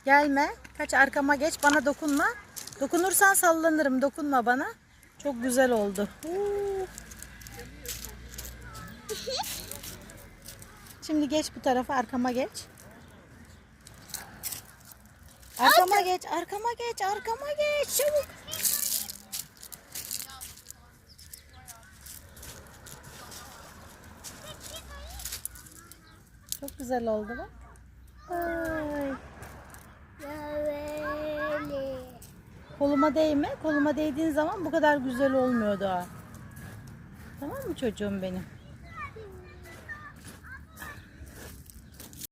Gelme. Kaç, arkama geç. Bana dokunma. Dokunursan sallanırım. Dokunma bana. Çok güzel oldu. Şimdi geç bu tarafa. Arkama geç. Arkama geç. Arkama geç. Arkama geç. Çabuk. Çok güzel oldu bak. Ay. Koluma değme. Koluma değdiğin zaman bu kadar güzel olmuyordu ha. Tamam mı çocuğum benim?